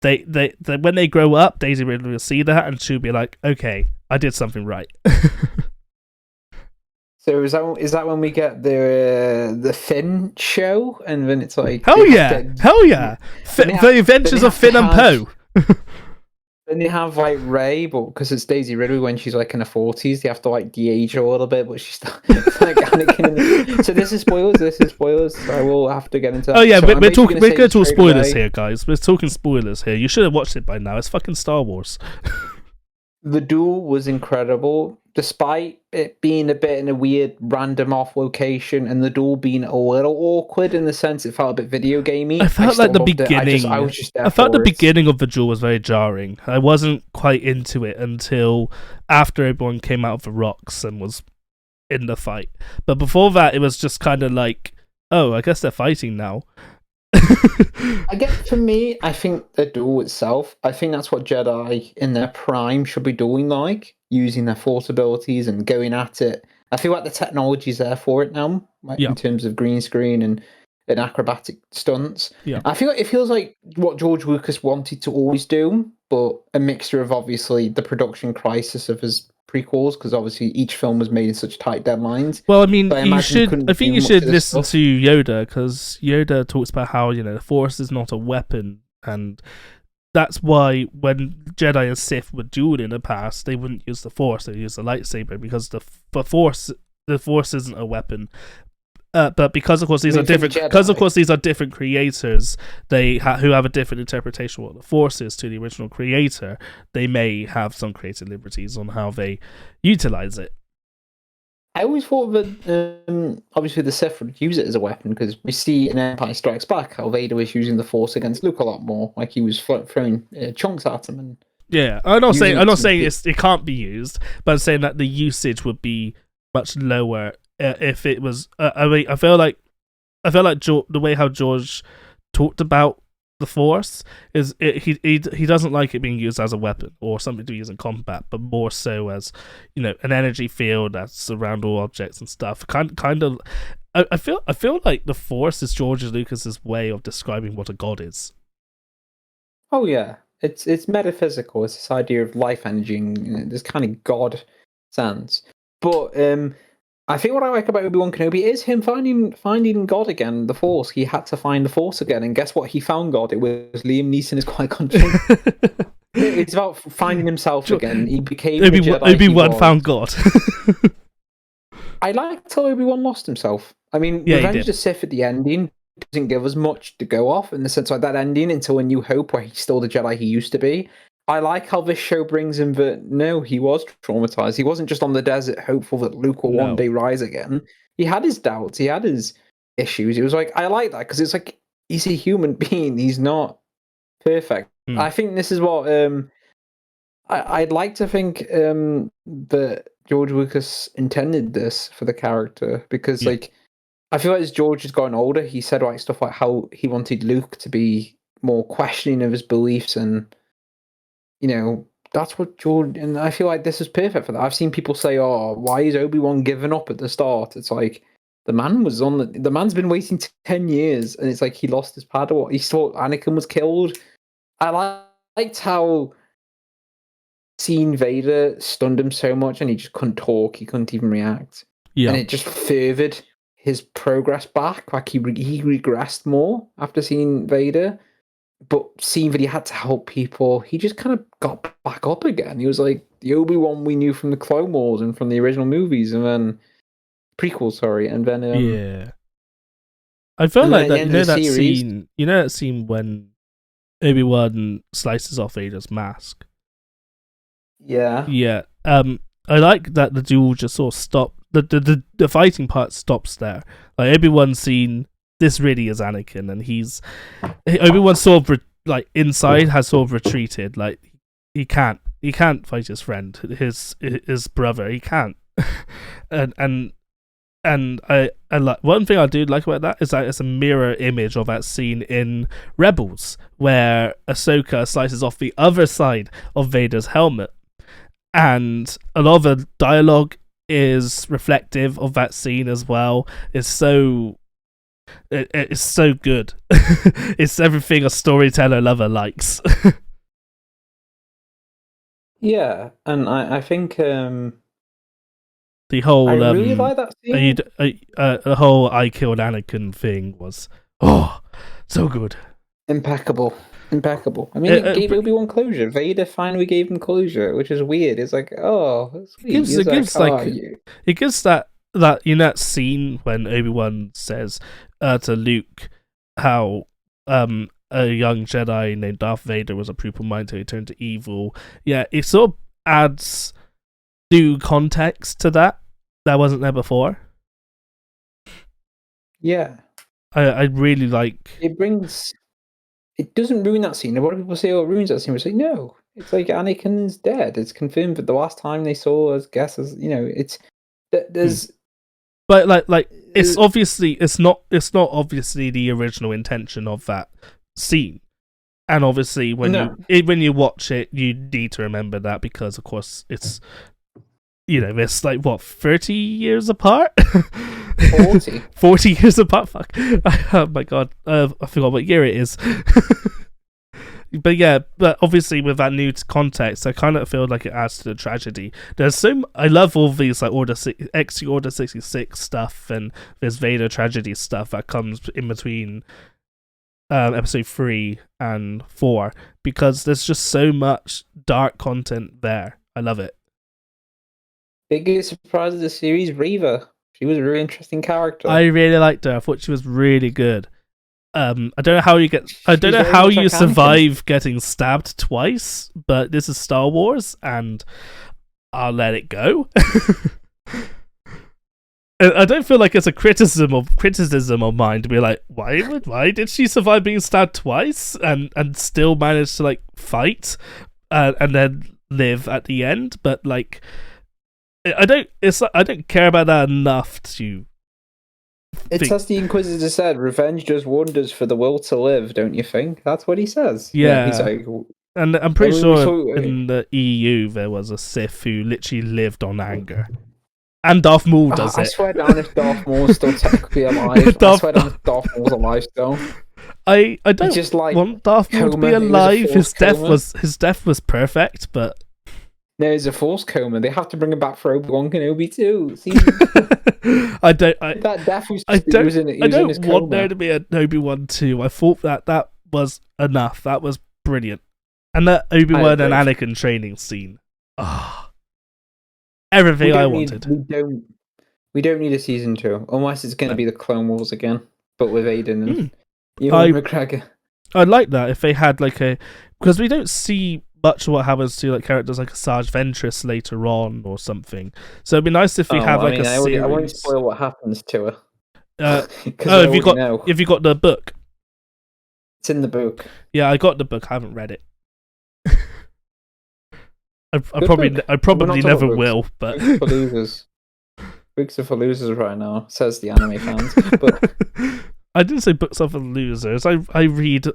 they when they grow up, Daisy Ridley will see that, and she'll be like, okay, I did something right. So is that when we get the Finn show, and then it's like hell yeah, the Adventures of Finn and Poe. Then they have like Rey, but because it's Daisy Ridley when she's like in her 40s, they have to like de-age her a little bit, but she's still like Anakin. So this is spoilers. I will have to get into that. Oh yeah, so we're going to talk spoilers here, guys. We're talking spoilers here. You should have watched it by now. It's fucking Star Wars. The duel was incredible, despite it being a bit in a weird, random off location, and the duel being a little awkward in the sense it felt a bit video gamey. I felt like the beginning. I felt the beginning of the duel was very jarring. I wasn't quite into it until after everyone came out of the rocks and was in the fight. But before that, it was just kind of like, oh, I guess they're fighting now. I get for me, I think the duel itself, I think that's what Jedi in their prime should be doing, like using their force abilities and going at it. I feel like the technology's there for it now, like Yeah, in terms of green screen and acrobatic stunts. yeah. I feel like it feels like what George Lucas wanted to always do, but a mixture of obviously the production crisis of his prequels, because obviously each film was made in such tight deadlines. Well, I mean, So I you imagine he should. I couldn't think do you much should of this listen stuff. to Yoda because Yoda talks about how the Force is not a weapon, and that's why when Jedi and Sith would duel in the past, they wouldn't use the Force; they use the lightsaber because the Force isn't a weapon. But because of course I these are mean, for the different, because of Jedi. course these are different creators, who have a different interpretation of what the Force is to the original creator. They may have some creative liberties on how they utilize it. I always thought that obviously the Sith would use it as a weapon because we see in Empire Strikes Back how Vader was using the Force against Luke a lot more, like he was throwing chunks at him and Yeah, I'm not saying using it to it can't be used, but I'm saying that the usage would be much lower if it was. I mean, I feel like the way how George talked about the Force is he doesn't like it being used as a weapon or something to be used in combat, but more so as an energy field that's around all objects and stuff. Kind of. I feel like the Force is George Lucas's way of describing what a god is. oh yeah, it's metaphysical. It's this idea of life energy and this kind of god sense. But I think what I like about Obi-Wan Kenobi is him finding God again, the Force. He had to find the Force again, and guess what? He found God. It was Liam Neeson is Qui-Gon Jinn. It's about finding himself again. He became the Jedi he Obi-Wan was. found God. I liked how Obi-Wan lost himself. I mean, Yeah, he Revenge of did. the Sith at the ending doesn't give us much to go off in the sense like that ending until A New Hope, where he's still the Jedi he used to be. I like how this show brings him that no, he was traumatized. He wasn't just on the desert hopeful that Luke will one No. day rise again. He had his doubts. He had his issues. He was like, I like that because it's like he's a human being. He's not perfect. Hmm. I think this is what I'd like to think that George Lucas intended this for the character because, Yeah. like, I feel like as George has gotten older, he said like stuff like how he wanted Luke to be more questioning of his beliefs, and that's what George. And I feel like this is perfect for that. I've seen people say, "Oh, why is Obi-Wan giving up at the start?" It's like the man was on the man's been waiting 10 years, and it's like he lost his Padawan. He thought Anakin was killed. I liked how seeing Vader stunned him so much and he just couldn't talk, he couldn't even react. Yeah. And it just furthered his progress back. Like he regressed more after seeing Vader. But seeing that he had to help people, he just kind of got back up again. He was like the Obi-Wan we knew from the Clone Wars and from the original movies and then prequels, sorry. And then Yeah. I felt and then like at the that. end of the series, You know that scene when Obi-Wan slices off Vader's mask. yeah. Yeah. I like that the duel just sort of stopped. The fighting part stops there. Like Obi-Wan's seen this really is Anakin, and Obi-Wan sort of inside has sort of retreated. Like he can't fight his friend, his brother. He can't. and I like one thing I do like about that is that it's a mirror image of that scene in Rebels where Ahsoka slices off the other side of Vader's helmet, and a lot of the dialogue is reflective of that scene as well. It's so good. It's everything a storyteller lover likes. Yeah. And I think The I whole really like that scene. the whole I killed Anakin thing was so good. Impeccable. Impeccable. I mean, it gave Obi-Wan closure. Vader finally gave him closure, which is weird. It's like, oh, sweet. He's like, oh, you. It gives that that scene when Obi-Wan says to Luke how a young Jedi named Darth Vader was a pupil mind until he turned to evil. Yeah, it sort of adds new context to that wasn't there before. Yeah. I really like. It brings. It doesn't ruin that scene. A lot of people say, oh, it ruins that scene. We say, no. It's like Anakin's dead. It's confirmed that the last time they saw us, it's. There's But like it's obviously it's not obviously the original intention of that scene. And obviously, when you watch it, you need to remember that because, of course, it's it's like what 30 years apart, 40 years apart. Fuck! Oh my god, I forgot what year it is. But yeah, but obviously with that new context, I kind of feel like it adds to the tragedy. I love all these like Order 66 stuff and this Vader tragedy stuff that comes in between episode 3 and 4 because there's just so much dark content there. I love it. Biggest surprise of the series, Reva. She was a really interesting character. I really liked her. I thought she was really good. I don't know how you survive getting stabbed twice, but this is Star Wars, and I'll let it go. I don't feel like it's a criticism of mine to be like, why did she survive being stabbed twice and still manage to like fight and then live at the end? But like, I don't care about that enough to. It's as the Inquisitor said, revenge does wonders for the will to live, don't you think? That's what he says. Yeah. He's like, and I'm pretty sure in the EU there was a Sith who literally lived on anger. And Darth Maul does it. I swear down if Darth Maul's still technically alive. I swear down if Darth Maul's alive still. I don't just like want Darth Maul to be alive. His death was perfect, but no, it's a force coma. They have to bring him back for Obi-Wan Kenobi too. See? I don't want there to be an Obi-Wan 2. I thought that was enough. That was brilliant. And that Obi-Wan and Anakin training scene. Everything I wanted. We don't need a season 2, unless it's going to be the Clone Wars again, but with Aiden and Ewan McGregor. I'd like that if they had like because we don't see much of what happens to like characters like Asajj Ventress later on or something. So it'd be nice if we have a series. I won't spoil what happens to her. Have you got the book? It's in the book. Yeah, I got the book. I haven't read it. I probably never will, but for losers. Books are for losers right now, says the anime fans. But I didn't say books are for losers. I read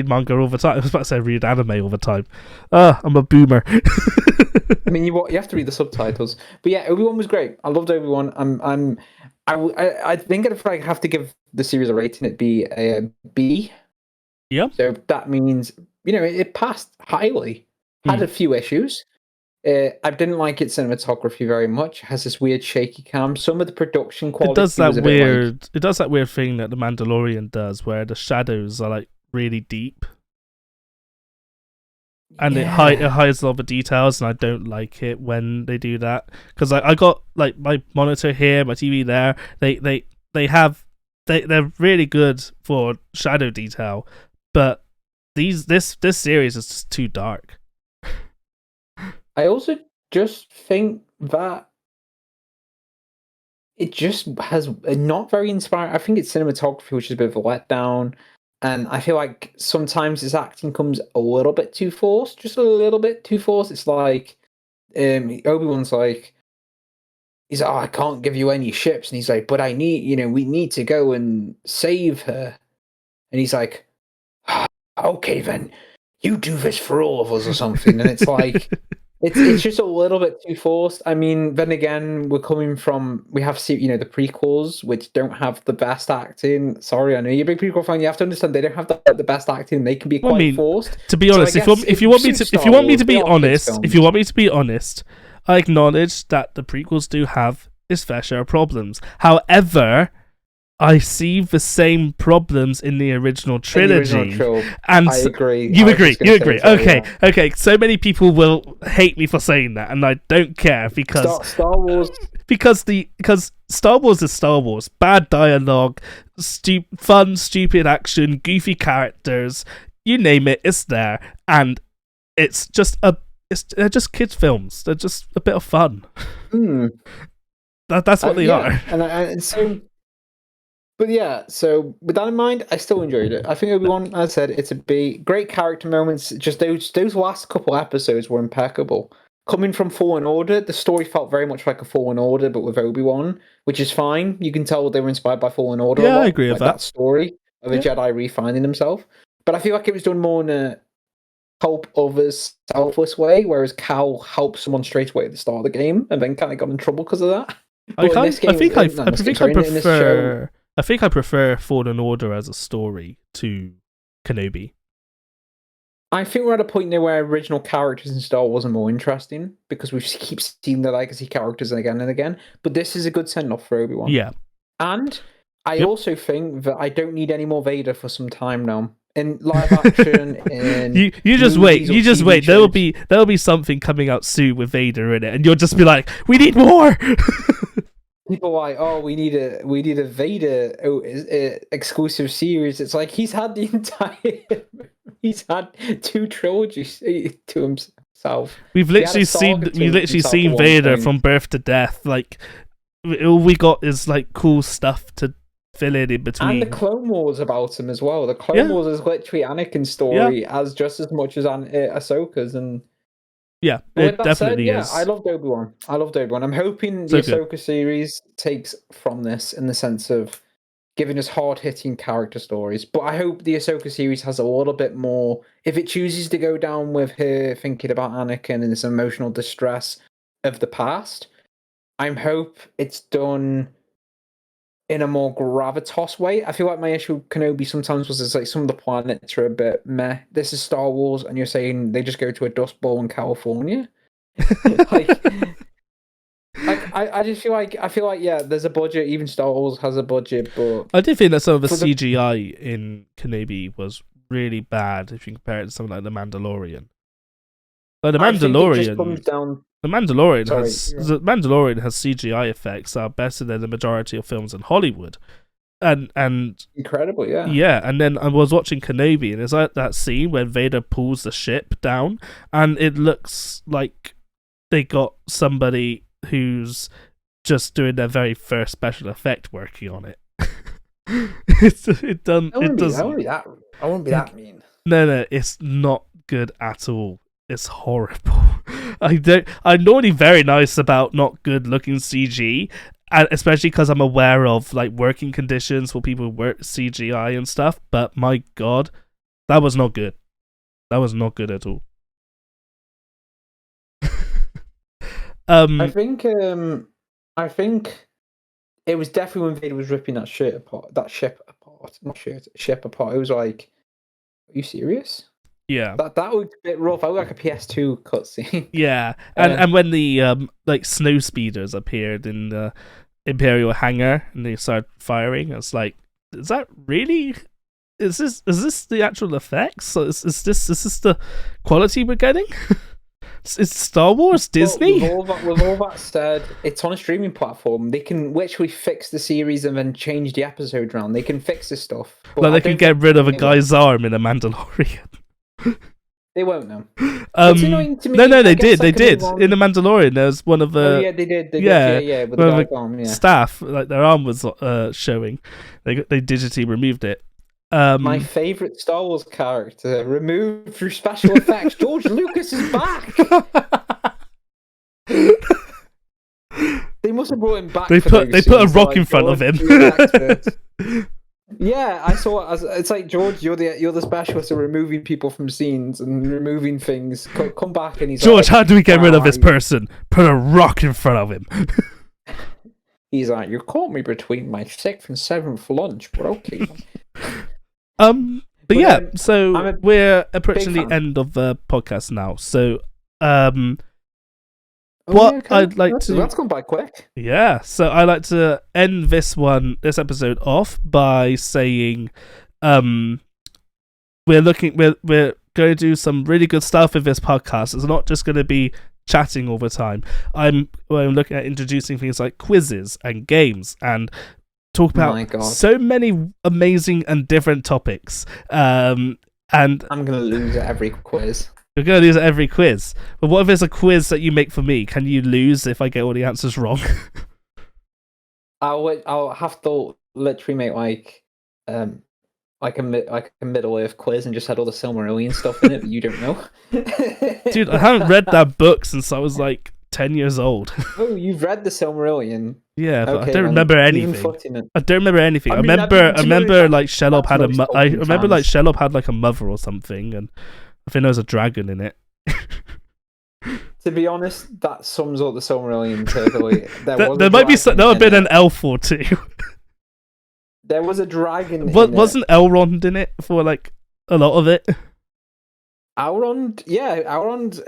manga all the time. I was about to say I read anime all the time. I'm a boomer. I mean, you have to read the subtitles. But yeah, Obi-Wan was great. I loved Obi-Wan. I think if I have to give the series a rating, it'd be a B. Yeah. So that means it passed highly. Had a few issues. I didn't like its cinematography very much. It has this weird shaky cam. Some of the production quality it does that weird thing that the Mandalorian does, where the shadows are like really deep, and it hides a lot of the details, and I don't like it when they do that because I got like my monitor here, my TV there. They're really good for shadow detail, but this series is just too dark. I also just think that it just has not very inspiring. I think it's cinematography, which is a bit of a letdown. And I feel like sometimes his acting comes a little bit too forced, just a little bit too forced. It's like Obi-Wan's like, he's like, I can't give you any ships. And he's like, but I need, we need to go and save her. And he's like, okay, then you do this for all of us or something. And it's like, it's just a little bit too forced. I mean, then again, we have the prequels, which don't have the best acting. Sorry, I know you're a big prequel fan. You have to understand they don't have the best acting. They can be quite forced. To be honest, if you want me to be honest, I acknowledge that the prequels do have its fair share of problems. However, I see the same problems in the original trilogy. And I agree. You agree. Okay. So many people will hate me for saying that, and I don't care because Star Wars. Because Star Wars is Star Wars. Bad dialogue, fun, stupid action, goofy characters, you name it, it's there, and it's just they're just kids' films. They're just a bit of fun. That's what they are. And so. But yeah, so with that in mind, I still enjoyed it. I think Obi-Wan, as I said, it's a B. Great character moments. Just those last couple episodes were impeccable. coming from Fallen Order, the story felt very much like a Fallen Order, but with Obi-Wan, which is fine. You can tell they were inspired by Fallen Order a Yeah, I lot, agree with like that. that story of a Yeah. Jedi refining himself. But I feel like it was done more in a help others selfless way, whereas Cal helped someone straight away at the start of the game and then kind of got in trouble because of that. But in this game, I think I in this show, prefer Fallen Order as a story to Kenobi. I think we're at a point now where original characters in Star Wars are more interesting because we just keep seeing the legacy characters again and again. But this is a good send off for Obi-Wan. Yeah. And I also think that I don't need any more Vader for some time now. In live action, in you just wait. There will be something coming out soon with Vader in it, and you'll just be like, "We need more." People are like, "Oh, we need a Vader exclusive series." It's like he's had the entire, he's had 2 trilogies to himself. We've literally seen Vader from birth to death. Like all we got is like cool stuff to fill in between. And the Clone Wars about him as well. The Clone Wars is literally Anakin's story as just as much as Ahsoka's. And yeah, it definitely is. I loved Obi-Wan. I'm hoping the Ahsoka series takes from this in the sense of giving us hard-hitting character stories. But I hope the Ahsoka series has a little bit more. If it chooses to go down with her thinking about Anakin and this emotional distress of the past, I hope it's done in a more gravitas way. I feel like my issue with Kenobi sometimes was like some of the planets are a bit meh. This is Star Wars, and you're saying they just go to a dust bowl in California. I just feel like yeah, there's a budget. Even Star Wars has a budget, but I did think that some of the CGI in Kenobi was really bad if you compare it to something like The Mandalorian. Like The Mandalorian has CGI effects that are better than the majority of films in Hollywood. And incredible, yeah. Yeah, and then I was watching Kenobi, and it's like that scene when Vader pulls the ship down, and it looks like they got somebody who's just doing their very first special effect working on it. I wouldn't be that mean. No, it's not good at all. It's horrible. I'm normally very nice about not good looking CG, and especially because I'm aware of like working conditions for people who work CGI and stuff. But my God, that was not good. That was not good at all. I think it was definitely when Vader was ripping that ship apart. It was like, are you serious? Yeah, that was a bit rough. I looked like a PS2 cutscene. Yeah, and when the like snow speeders appeared in the Imperial hangar and they started firing, it's like, is that really? Is this the actual effects? So is this the quality we're getting? It's Star Wars, Disney. With all that said, it's on a streaming platform. They can literally fix the series and then change the episodes around. They can fix this stuff. Like they can get rid of a guy's arm in a Mandalorian. They won't know. No, they did. They did. In the Mandalorian, there's one of the. Oh, yeah, they did. With the guy's arm, yeah. Staff, like their arm was showing. They digitally removed it. My favorite Star Wars character removed through special effects. George Lucas is back. They must have brought him back. They put a rock in front of him. Yeah, I saw it. It's like, George, you're the specialist of removing people from scenes and removing things. Come back, and he's George, how do we get rid of this person? Put a rock in front of him. He's like, you caught me between my 6th and 7th lunch, but okay. But yeah, so we're approaching the end of the podcast now. So, I'd like to. That's gone by quick. Yeah, so I like to end this episode off by saying, we're going to do some really good stuff with this podcast. It's not just going to be chatting all the time. I'm looking at introducing things like quizzes and games and talk about so many amazing and different topics. And I'm going to lose at every quiz. You're going to lose at every quiz. But what if there's a quiz that you make for me? Can you lose if I get all the answers wrong? I'll have to literally make like like a Middle Earth quiz and just had all the Silmarillion stuff in it, but you don't know. Dude, I haven't read that book since I was like 10 years old. Oh, you've read the Silmarillion. Yeah, but Okay, I don't man. remember Even anything. footing it. I don't remember anything. I I mean, remember, to be honest, like Shelob had that's most I Tolkien remember like fans. Shelob had like a mother or something, and I think there was a dragon in it. To be honest, that sums up the Silmarillion perfectly. There might be there have been an elf or two. There was a dragon. Wasn't Elrond in it for like a lot of it? Elrond, yeah, Elrond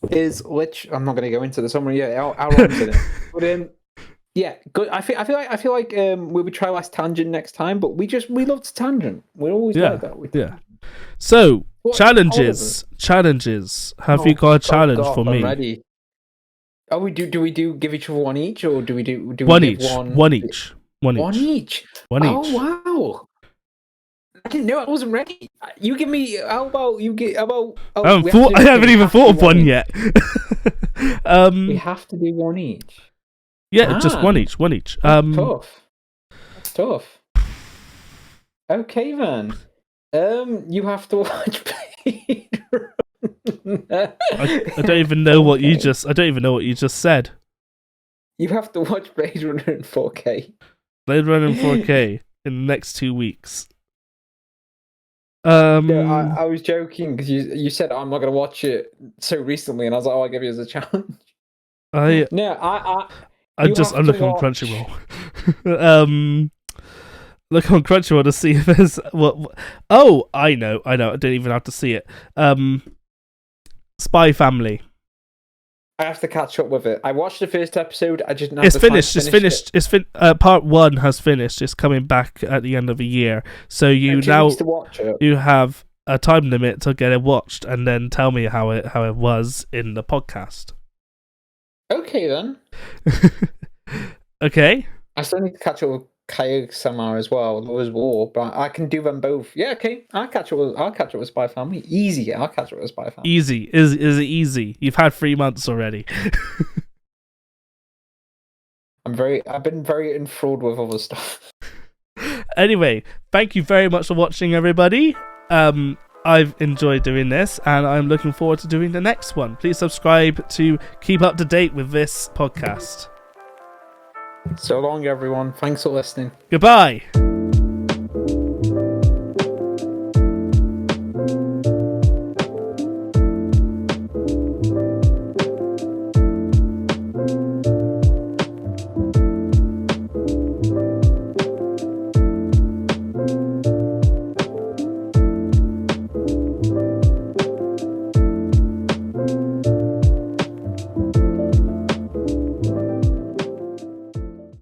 is which I'm not going to go into the summary. Yeah, Elrond's in it, but yeah, good. I feel like we would try less tangent next time, but we love to tangent. We're always like that. Yeah. So What, challenges. Have you got a challenge for me? I'm ready. Oh, do we give each other one each, or do we one give each? One each. One each. One each. Oh wow. I didn't know I wasn't ready. You give me. How about you get? How about? Oh, I haven't even thought of one yet. We have to do one each. Yeah, just one each. One each. Tough. That's tough. Okay, then. You have to watch Blade Runner. I don't even know what you just. I don't even know what you just said. You have to watch Blade Runner in 4K. Blade Runner in 4K in the next 2 weeks. No, I was joking because you said I'm not going to watch it so recently, and I was like, oh, I'll give you as a challenge. I'm looking on Crunchyroll. Look on Crunchyroll to see if there's what. Oh, I know. I don't even have to see it. Spy Family. I have to catch up with it. I watched the first episode. I just it's finished. It's finished. Part 1 has finished. It's coming back at the end of the year. So you now to watch it. You have a time limit to get it watched, and then tell me how it was in the podcast. Okay then. Okay. I still need to catch up with Kaguya-sama as well. There was War, but I can do them both. Yeah, okay. I'll catch up with Spy Family. Easy. I'll catch up with Spy Family. Easy. Is it easy? You've had 3 months already. I've been very enthralled with other stuff. Anyway, thank you very much for watching, everybody. I've enjoyed doing this, and I'm looking forward to doing the next one. Please subscribe to keep up to date with this podcast. So long, everyone. Thanks for listening. Goodbye.